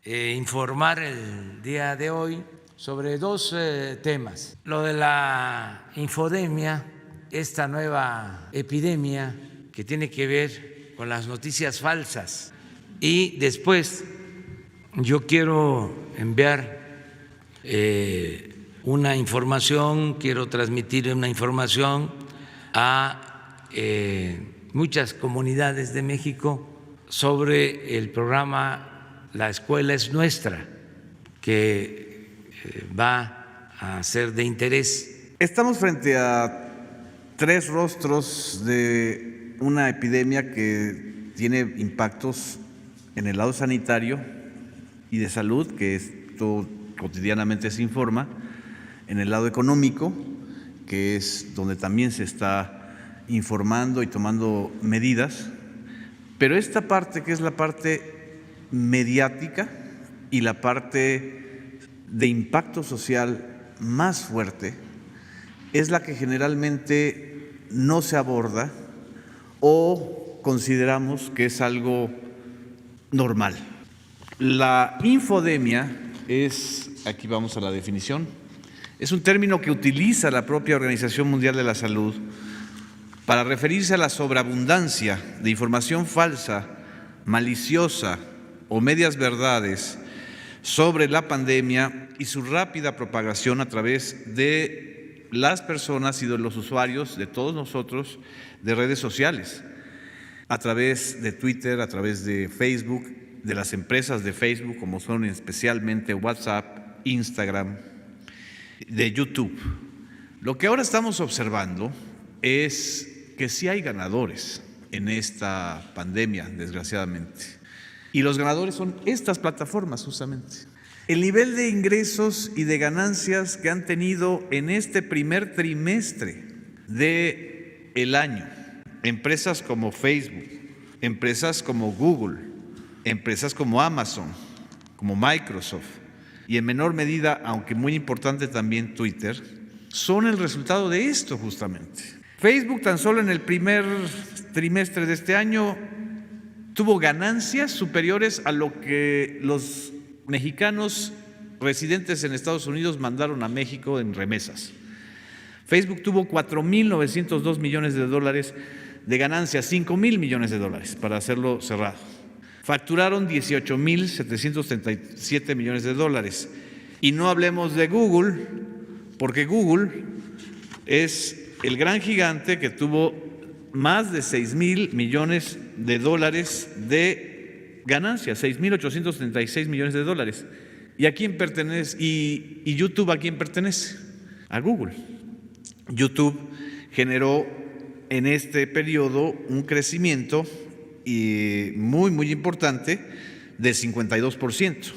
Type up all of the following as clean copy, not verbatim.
informar el día de hoy sobre dos temas. Lo de la infodemia, esta nueva epidemia que tiene que ver con las noticias falsas. Y después yo quiero enviar una información, quiero transmitir una información a muchas comunidades de México sobre el programa La Escuela es Nuestra, que va a ser de interés. Estamos frente a tres rostros de una epidemia que tiene impactos en el lado sanitario y de salud, que esto cotidianamente se informa, en el lado económico, que es donde también se está informando y tomando medidas, pero esta parte que es la parte mediática y la parte de impacto social más fuerte es la que generalmente no se aborda o consideramos que es algo normal. La infodemia es, aquí vamos a la definición, es un término que utiliza la propia Organización Mundial de la Salud para referirse a la sobreabundancia de información falsa, maliciosa o medias verdades sobre la pandemia y su rápida propagación a través de las personas y de los usuarios, de todos nosotros, de redes sociales, a través de Twitter, a través de Facebook, de las empresas de Facebook, como son especialmente WhatsApp, Instagram, de YouTube. Lo que ahora estamos observando es que sí hay ganadores en esta pandemia, desgraciadamente. Y los ganadores son estas plataformas, justamente. El nivel de ingresos y de ganancias que han tenido en este primer trimestre del año, empresas como Facebook, empresas como Google, empresas como Amazon, como Microsoft y en menor medida, aunque muy importante también Twitter, son el resultado de esto justamente. Facebook tan solo en el primer trimestre de este año tuvo ganancias superiores a lo que los mexicanos residentes en Estados Unidos mandaron a México en remesas. Facebook tuvo 4.902 millones de dólares de ganancias, 5.000 millones de dólares, para hacerlo cerrado. Facturaron 18.737 millones de dólares. Y no hablemos de Google, porque Google es el gran gigante que tuvo más de 6.000 millones de dólares de ganancias, 6.836 millones de dólares. ¿Y a quién pertenece? ¿Y YouTube a quién pertenece? A Google. YouTube generó en este periodo un crecimiento muy importante de 52%,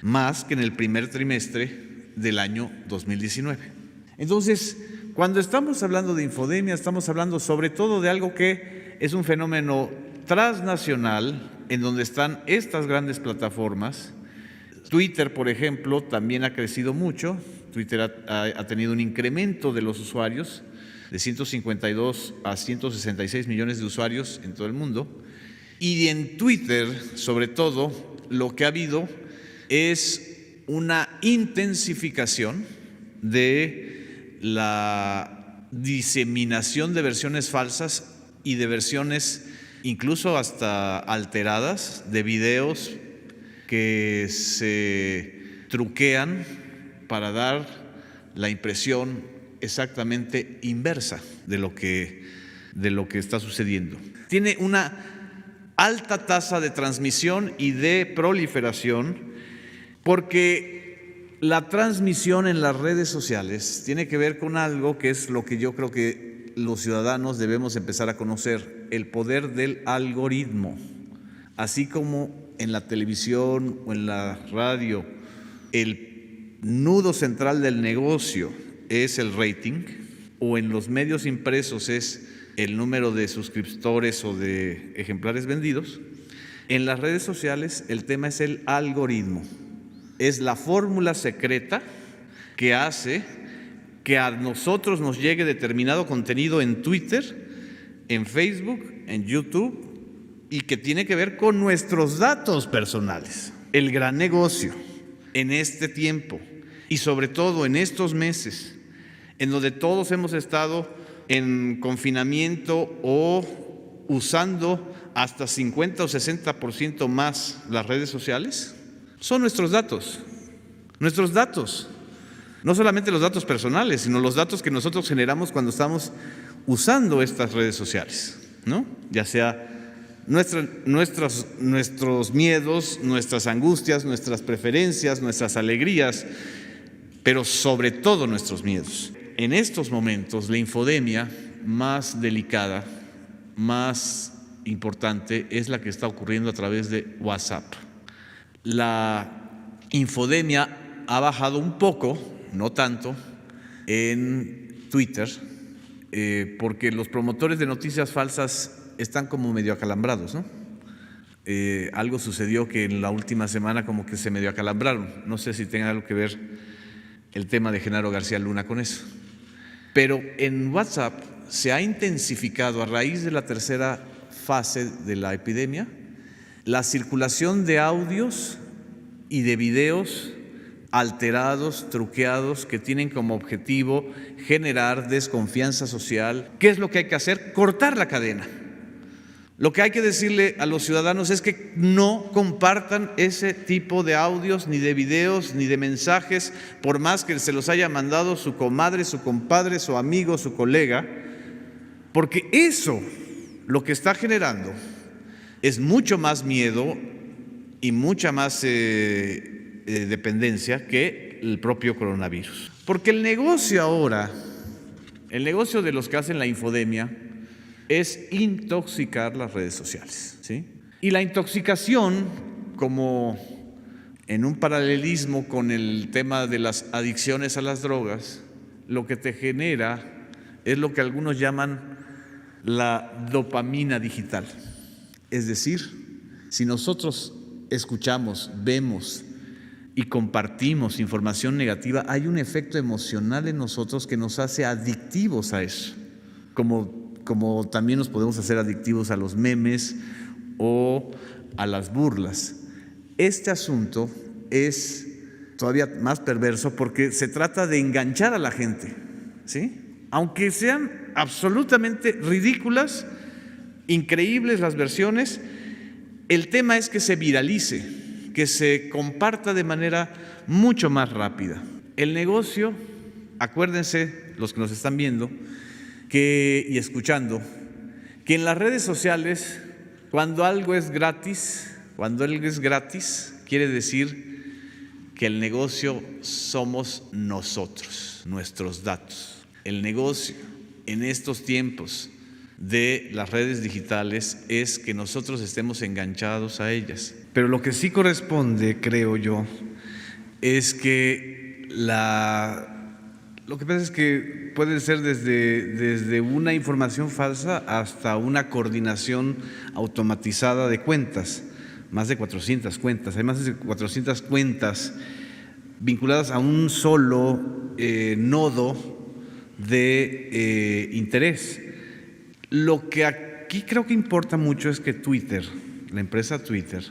más que en el primer trimestre del año 2019. Entonces, cuando estamos hablando de infodemia, estamos hablando sobre todo de algo que es un fenómeno transnacional, en donde están estas grandes plataformas. Twitter, por ejemplo, también ha crecido mucho. Twitter ha tenido un incremento de los usuarios de 152 a 166 millones de usuarios en todo el mundo. Y en Twitter, sobre todo, lo que ha habido es una intensificación de la diseminación de versiones falsas y de versiones incluso hasta alteradas de videos que se truquean para dar la impresión exactamente inversa de lo que está sucediendo. Tiene una alta tasa de transmisión y de proliferación porque la transmisión en las redes sociales tiene que ver con algo que es lo que yo creo que los ciudadanos debemos empezar a conocer, el poder del algoritmo. Así como en la televisión o en la radio, el nudo central del negocio es el rating, o en los medios impresos es el número de suscriptores o de ejemplares vendidos, en las redes sociales el tema es el algoritmo. Es la fórmula secreta que hace que a nosotros nos llegue determinado contenido en Twitter, en Facebook, en YouTube, y que tiene que ver con nuestros datos personales. el gran negocio en este tiempo y sobre todo en estos meses en donde todos hemos estado en confinamiento o usando hasta 50 o 60% más las redes sociales, son nuestros datos. Nuestros datos, no solamente los datos personales, sino los datos que nosotros generamos cuando estamos usando estas redes sociales, ¿no? Ya sea nuestros miedos, nuestras angustias, nuestras preferencias, nuestras alegrías, pero sobre todo nuestros miedos. En estos momentos, la infodemia más delicada, más importante, es la que está ocurriendo a través de WhatsApp. La infodemia ha bajado un poco, no tanto, en Twitter, porque los promotores de noticias falsas están como medio acalambrados, ¿no? Algo sucedió que en la última semana como que se medio acalambraron. No sé si tenga algo que ver el tema de Genaro García Luna con eso. Pero en WhatsApp se ha intensificado a raíz de la tercera fase de la epidemia la circulación de audios y de videos alterados, truqueados, que tienen como objetivo generar desconfianza social. ¿Qué es lo que hay que hacer? Cortar la cadena. Lo que hay que decirle a los ciudadanos es que no compartan ese tipo de audios, ni de videos, ni de mensajes, por más que se los haya mandado su comadre, su compadre, su amigo, su colega, porque eso lo que está generando es mucho más miedo y mucha más dependencia que el propio coronavirus. Porque el negocio ahora, el negocio de los que hacen la infodemia, es intoxicar las redes sociales, ¿sí? Y la intoxicación, como en un paralelismo con el tema de las adicciones a las drogas, lo que te genera es lo que algunos llaman la dopamina digital. Es decir, si nosotros escuchamos, vemos y compartimos información negativa, hay un efecto emocional en nosotros que nos hace adictivos a eso, como también nos podemos hacer adictivos a los memes o a las burlas. Este asunto es todavía más perverso porque se trata de enganchar a la gente, ¿sí? Aunque sean absolutamente ridículas, increíbles las versiones, el tema es que se viralice, que se comparta de manera mucho más rápida. El negocio, acuérdense, los que nos están viendo y escuchando, que en las redes sociales, cuando algo es gratis, quiere decir que el negocio somos nosotros, nuestros datos. El negocio en estos tiempos de las redes digitales es que nosotros estemos enganchados a ellas. Pero lo que sí corresponde, creo yo, es que lo que pasa es que puede ser desde una información falsa hasta una coordinación automatizada de cuentas, más de 400 cuentas. Hay más de 400 cuentas vinculadas a un solo nodo de interés. Lo que aquí creo que importa mucho es que Twitter, la empresa Twitter,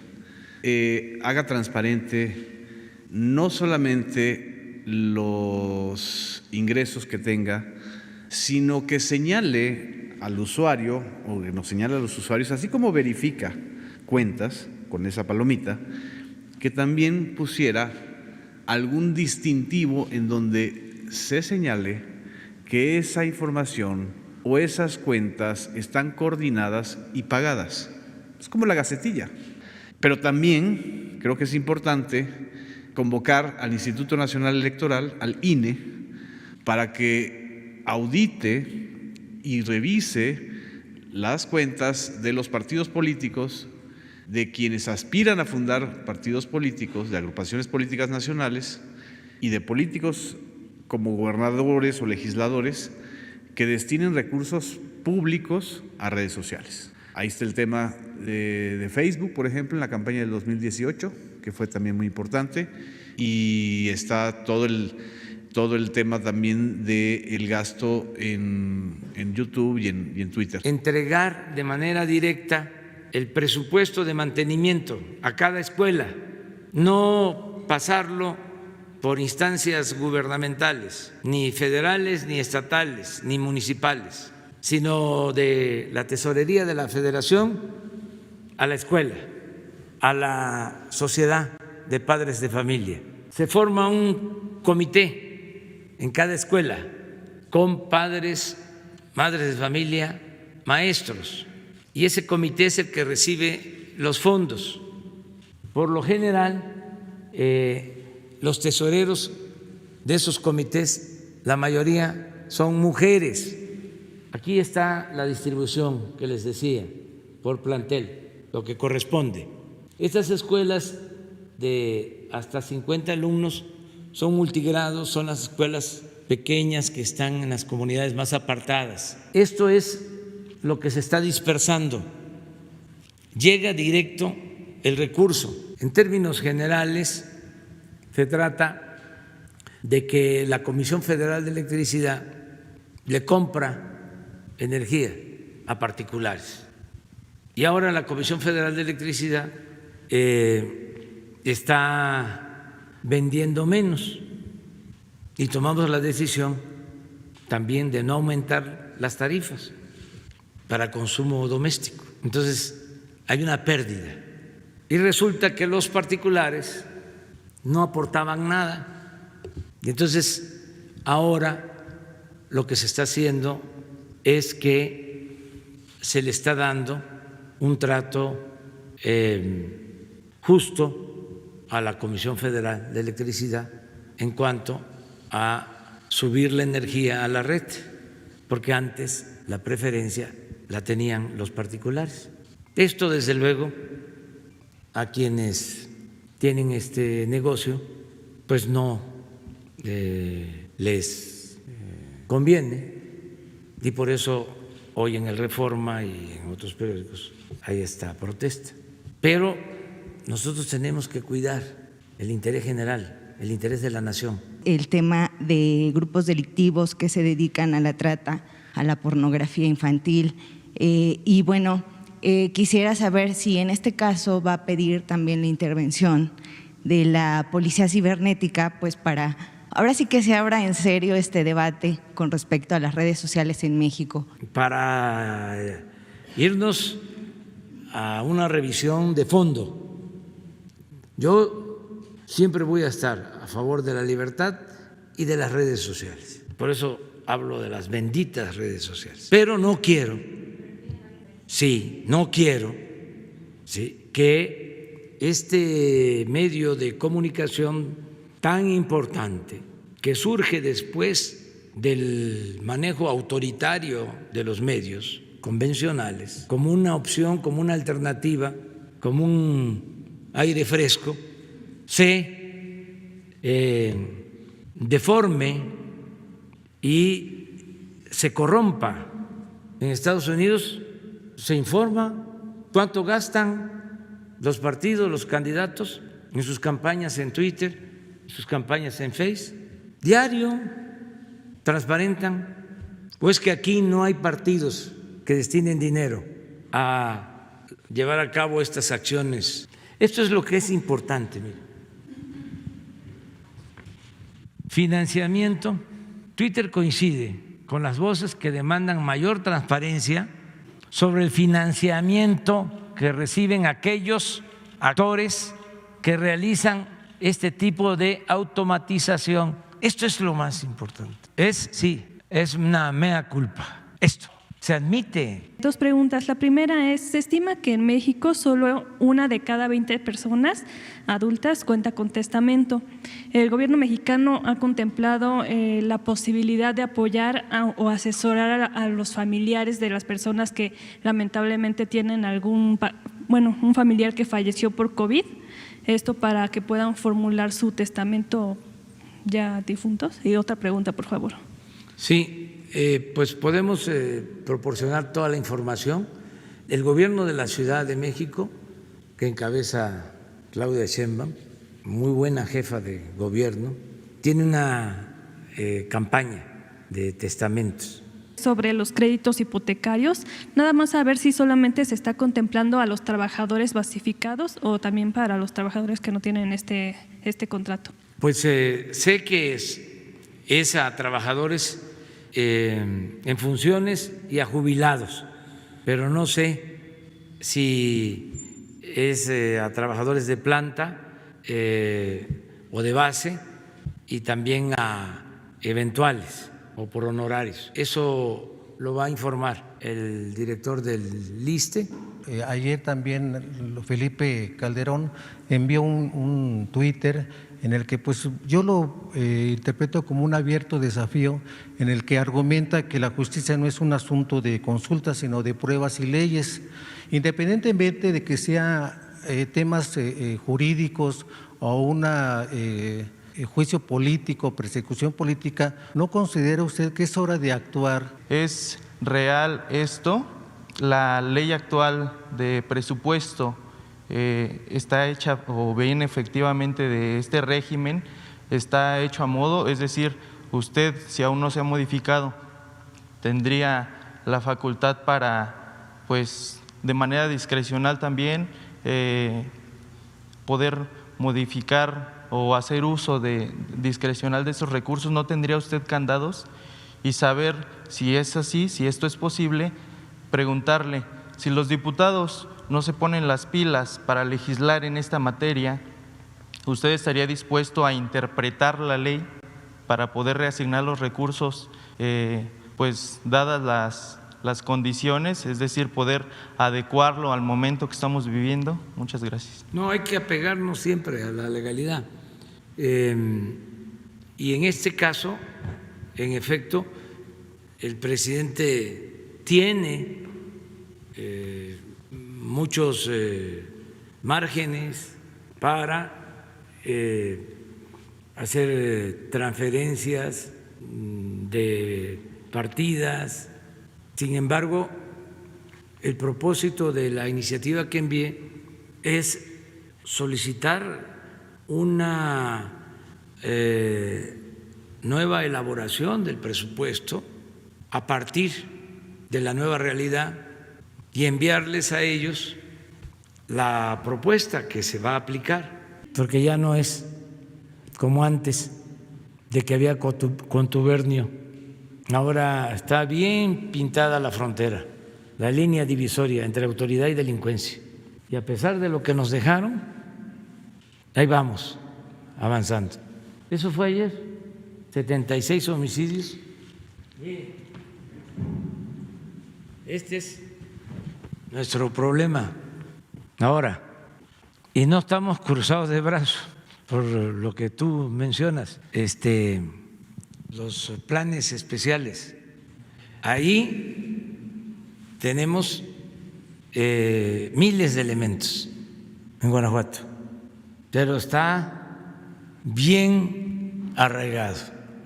haga transparente no solamente los ingresos que tenga, sino que señale al usuario, o que nos señale a los usuarios, así como verifica cuentas con esa palomita, que también pusiera algún distintivo en donde se señale que esa información o esas cuentas están coordinadas y pagadas. Es como la gacetilla. Pero también creo que es importante convocar al Instituto Nacional Electoral, al INE, para que audite y revise las cuentas de los partidos políticos, de quienes aspiran a fundar partidos políticos, de agrupaciones políticas nacionales y de políticos como gobernadores o legisladores que destinen recursos públicos a redes sociales. Ahí está el tema de Facebook, por ejemplo, en la campaña del 2018, que fue también muy importante, y está todo el tema también del gasto en YouTube y en Twitter. Entregar de manera directa el presupuesto de mantenimiento a cada escuela no pasarlo por instancias gubernamentales, ni federales, ni estatales, ni municipales, sino de la Tesorería de la Federación a la escuela, a la sociedad de padres de familia. Se forma un comité en cada escuela con padres, madres de familia, maestros, y ese comité es el que recibe los fondos. Por lo general, los tesoreros de esos comités, la mayoría son mujeres. Aquí está la distribución que les decía por plantel, lo que corresponde. Estas escuelas de hasta 50 alumnos son multigrados, son las escuelas pequeñas que están en las comunidades más apartadas. Esto es lo que se está dispersando. Llega directo el recurso. En términos generales, se trata de que la Comisión Federal de Electricidad le compra energía a particulares. Y ahora la Comisión Federal de Electricidad está vendiendo menos y tomamos la decisión también de no aumentar las tarifas para consumo doméstico. Entonces, hay una pérdida. Y resulta que los particulares no aportaban nada. Y entonces, ahora lo que se está haciendo es que se le está dando un trato justo a la Comisión Federal de Electricidad en cuanto a subir la energía a la red, porque antes la preferencia la tenían los particulares. Esto, desde luego, a quienes tienen este negocio, pues no les conviene, y por eso hoy en el Reforma y en otros periódicos hay esta protesta. Pero nosotros tenemos que cuidar el interés general, el interés de la nación. El tema de grupos delictivos que se dedican a la trata, a la pornografía infantil, y bueno, quisiera saber si en este caso va a pedir también la intervención de la Policía Cibernética, pues para ahora sí que se abra en serio este debate con respecto a las redes sociales en México. Para irnos a una revisión de fondo. Yo siempre voy a estar a favor de la libertad y de las redes sociales. Por eso hablo de las benditas redes sociales. Pero no quiero, que este medio de comunicación tan importante que surge después del manejo autoritario de los medios convencionales, como una opción, como una alternativa, como un aire fresco, se deforme y se corrompa. En Estados Unidos se informa cuánto gastan los partidos, los candidatos en sus campañas en Twitter, en sus campañas en Facebook, diario transparentan. ¿O es que aquí no hay partidos que destinen dinero a llevar a cabo estas acciones? Esto es lo que es importante. Mira. Financiamiento. Twitter coincide con las voces que demandan mayor transparencia sobre el financiamiento que reciben aquellos actores que realizan este tipo de automatización. Esto es lo más importante. Es una mea culpa. Esto se admite. Dos preguntas. La primera es, se estima que en México solo 1 de cada 20 personas adultas cuenta con testamento. El gobierno mexicano ha contemplado la posibilidad de apoyar o asesorar a los familiares de las personas que lamentablemente tienen un familiar que falleció por COVID, esto para que puedan formular su testamento ya difuntos. Y otra pregunta, por favor. Sí. Pues podemos proporcionar toda la información. El gobierno de la Ciudad de México, que encabeza Claudia Sheinbaum, muy buena jefa de gobierno, tiene una campaña de testamentos sobre los créditos hipotecarios, nada más a ver si solamente se está contemplando a los trabajadores basificados o también para los trabajadores que no tienen este contrato. Pues sé que es a trabajadores en funciones y a jubilados, pero no sé si es a trabajadores de planta o de base y también a eventuales o por honorarios. Eso lo va a informar el director del LISSSTE. Ayer también Felipe Calderón envió un Twitter en el que pues yo lo interpreto como un abierto desafío en el que argumenta que la justicia no es un asunto de consulta sino de pruebas y leyes, independientemente de que sea temas jurídicos o una juicio político, persecución política. ¿No considera usted que es hora de actuar? ¿Es real esto? La ley actual de presupuesto está hecha o viene efectivamente de este régimen, está hecho a modo, es decir, usted, si aún no se ha modificado, tendría la facultad para, pues, de manera discrecional también poder modificar o hacer uso discrecional de esos recursos. ¿No tendría usted candados? Y saber si es así, si esto es posible, preguntarle si los diputados no se ponen las pilas para legislar en esta materia, ¿usted estaría dispuesto a interpretar la ley para poder reasignar los recursos, pues dadas las condiciones, es decir, poder adecuarlo al momento que estamos viviendo? Muchas gracias. No, hay que apegarnos siempre a la legalidad. Y en este caso, en efecto, el presidente tiene muchos márgenes para hacer transferencias de partidas. Sin embargo, el propósito de la iniciativa que envié es solicitar una nueva elaboración del presupuesto a partir de la nueva realidad y enviarles a ellos la propuesta que se va a aplicar, porque ya no es como antes, de que había contubernio. Ahora está bien pintada la frontera, la línea divisoria entre autoridad y delincuencia. Y a pesar de lo que nos dejaron, ahí vamos avanzando. Eso fue ayer, 76 homicidios. Este es nuestro problema ahora. Y no estamos cruzados de brazos por lo que tú mencionas, los planes especiales. Ahí tenemos miles de elementos en Guanajuato, pero está bien arraigado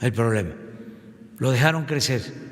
el problema. Lo dejaron crecer.